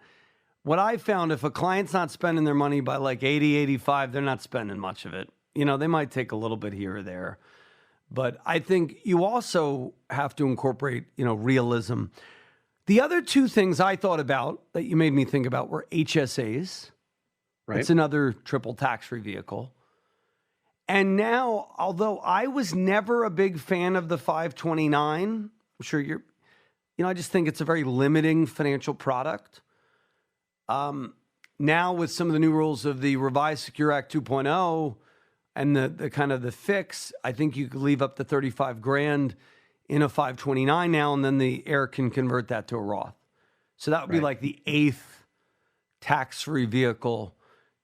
what I found, if a client's not spending their money by like 80, 85, they're not spending much of it. They might take a little bit here or there. But I think you also have to incorporate, realism. The other two things I thought about that you made me think about were HSAs. Right. It's another triple tax-free vehicle. And now, although I was never a big fan of the 529, I'm sure I just think it's a very limiting financial product. Now with some of the new rules of the revised Secure Act 2.0 and the kind of the fix, I think you could leave up to $35,000 in a 529 now, and then the heir can convert that to a Roth. So that would be like the 8th tax-free vehicle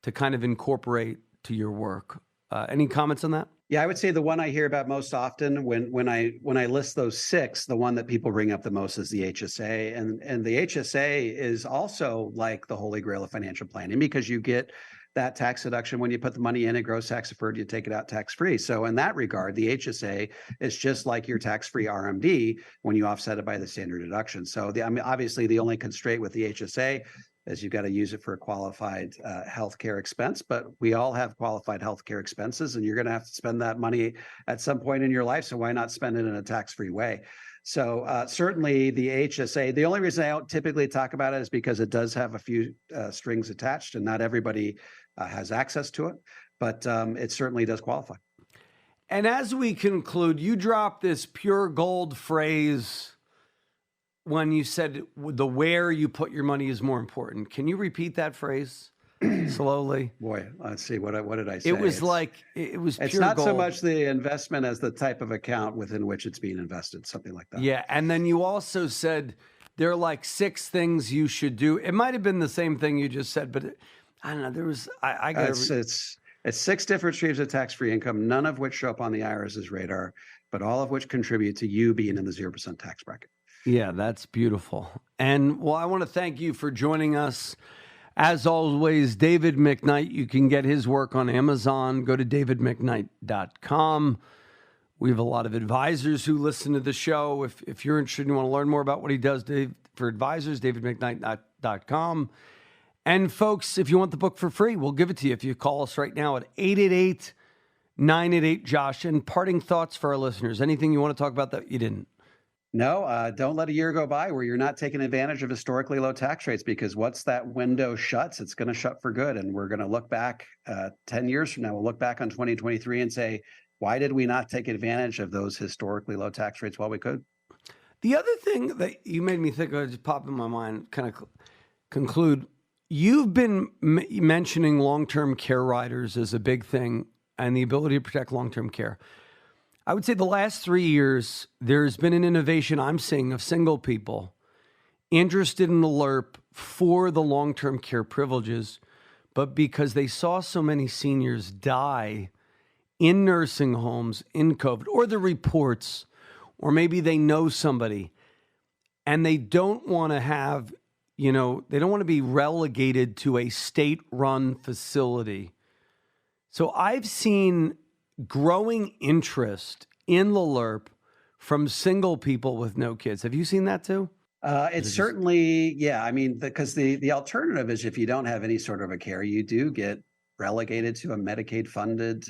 to kind of incorporate to your work. Any comments on that? Yeah, I would say the one I hear about most often when I list those 6, the one that people bring up the most is the HSA. And the HSA is also like the holy grail of financial planning because you get that tax deduction when you put the money in, it grows tax deferred, you take it out tax-free. So in that regard, the HSA is just like your tax-free RMD when you offset it by the standard deduction. So obviously the only constraint with the HSA is you've got to use it for a qualified healthcare expense, but we all have qualified healthcare expenses and you're going to have to spend that money at some point in your life. So why not spend it in a tax-free way? So certainly the HSA, the only reason I don't typically talk about it is because it does have a few strings attached and not everybody has access to it, but it certainly does qualify. And as we conclude, you dropped this pure gold phrase when you said the where you put your money is more important. Can you repeat that phrase slowly? Boy, let's see. What did I say? It was it's pure not gold. so much the investment as the type of account within which it's being invested, something like that. Yeah, and then you also said there are like 6 things you should do. It might have been the same thing you just said, but I don't know. There was I got it's 6 different streams of tax-free income, none of which show up on the IRS's radar, but all of which contribute to you being in the 0% tax bracket. Yeah, that's beautiful. And well, I want to thank you for joining us. As always, David McKnight, you can get his work on Amazon. Go to davidmcknight.com. We have a lot of advisors who listen to the show. If you're interested and you want to learn more about what he does for advisors, davidmcknight.com. And folks, if you want the book for free, we'll give it to you if you call us right now at 888-988-JOSH. And parting thoughts for our listeners. Anything you want to talk about that you didn't? No, don't let a year go by where you're not taking advantage of historically low tax rates, because once that window shuts, it's going to shut for good. And we're going to look back 10 years from now. We'll look back on 2023 and say, why did we not take advantage of those historically low tax rates while we could? The other thing that you made me think of, just pop in my mind, kind of conclude, you've been mentioning long-term care riders as a big thing and the ability to protect long-term care. I would say the last 3 years, there's been an innovation I'm seeing of single people interested in the LERP for the long-term care privileges, but because they saw so many seniors die in nursing homes in COVID, or the reports, or maybe they know somebody, and they don't want to have, they don't want to be relegated to a state-run facility. So I've seen growing interest in the LERP from single people with no kids. Have you seen that too? It's certainly, yeah. I mean, because the alternative is if you don't have any sort of a care, you do get relegated to a Medicaid-funded,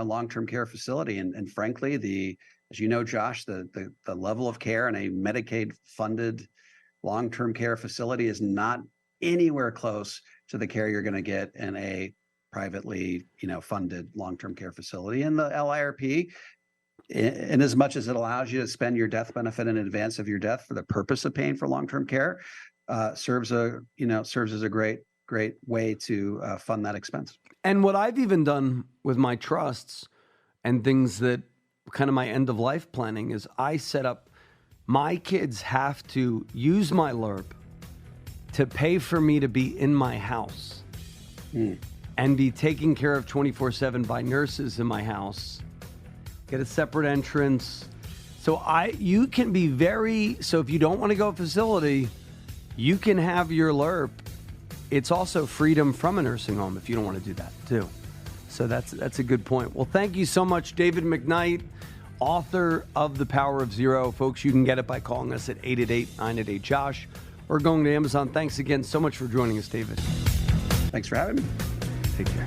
long-term care facility. And frankly, as you know, Josh, the level of care in a Medicaid-funded long-term care facility is not anywhere close to the care you're going to get in a privately, funded long-term care facility. And the LIRP, in as much as it allows you to spend your death benefit in advance of your death for the purpose of paying for long-term care, serves as a great way to fund that expense. And what I've even done with my trusts and things that kind of my end of life planning is I set up, my kids have to use my LERP to pay for me to be in my house. And be taken care of 24/7 by nurses in my house, get a separate entrance. So you can be so if you don't want to go to a facility, you can have your LERP. It's also freedom from a nursing home if you don't want to do that too. So that's a good point. Well, thank you so much, David McKnight, author of The Power of Zero. Folks, you can get it by calling us at 888-988-JOSH or going to Amazon. Thanks again so much for joining us, David. Thanks for having me. Take care.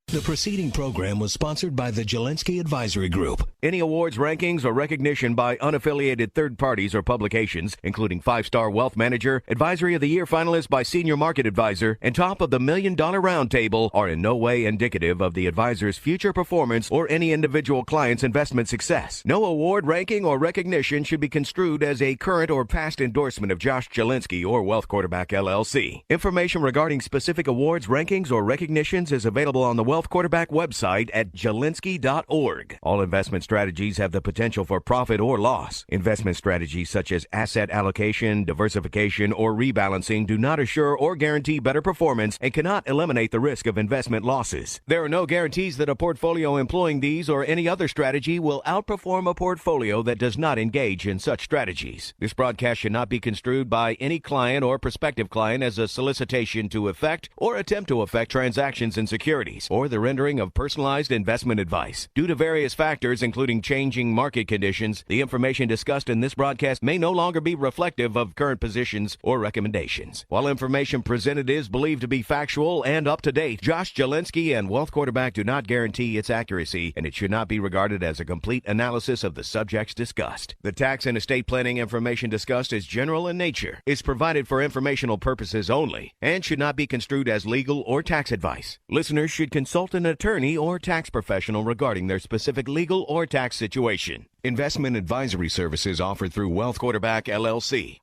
The preceding program was sponsored by the Jelensky Advisory Group. Any awards, rankings, or recognition by unaffiliated third parties or publications, including 5-Star Wealth Manager, Advisory of the Year finalist by Senior Market Advisor, and top of the $1 Million Roundtable, are in no way indicative of the advisor's future performance or any individual client's investment success. No award, ranking, or recognition should be construed as a current or past endorsement of Josh Jelensky or Wealth Quarterback LLC. Information regarding specific awards, rankings, or recognitions is available on the Wealth Quarterback website at jelensky.org. All investment strategies have the potential for profit or loss. Investment strategies such as asset allocation, diversification, or rebalancing do not assure or guarantee better performance and cannot eliminate the risk of investment losses. There are no guarantees that a portfolio employing these or any other strategy will outperform a portfolio that does not engage in such strategies. This broadcast should not be construed by any client or prospective client as a solicitation to effect or attempt to effect transactions in securities or the the rendering of personalized investment advice. Due to various factors, including changing market conditions, the information discussed in this broadcast may no longer be reflective of current positions or recommendations. While information presented is believed to be factual and up to date, Josh Jelinski and Wealth Quarterback do not guarantee its accuracy, and it should not be regarded as a complete analysis of the subjects discussed. The tax and estate planning information discussed is general in nature, is provided for informational purposes only, and should not be construed as legal or tax advice. Listeners should consult an attorney or tax professional regarding their specific legal or tax situation. Investment advisory services offered through Wealth Quarterback LLC.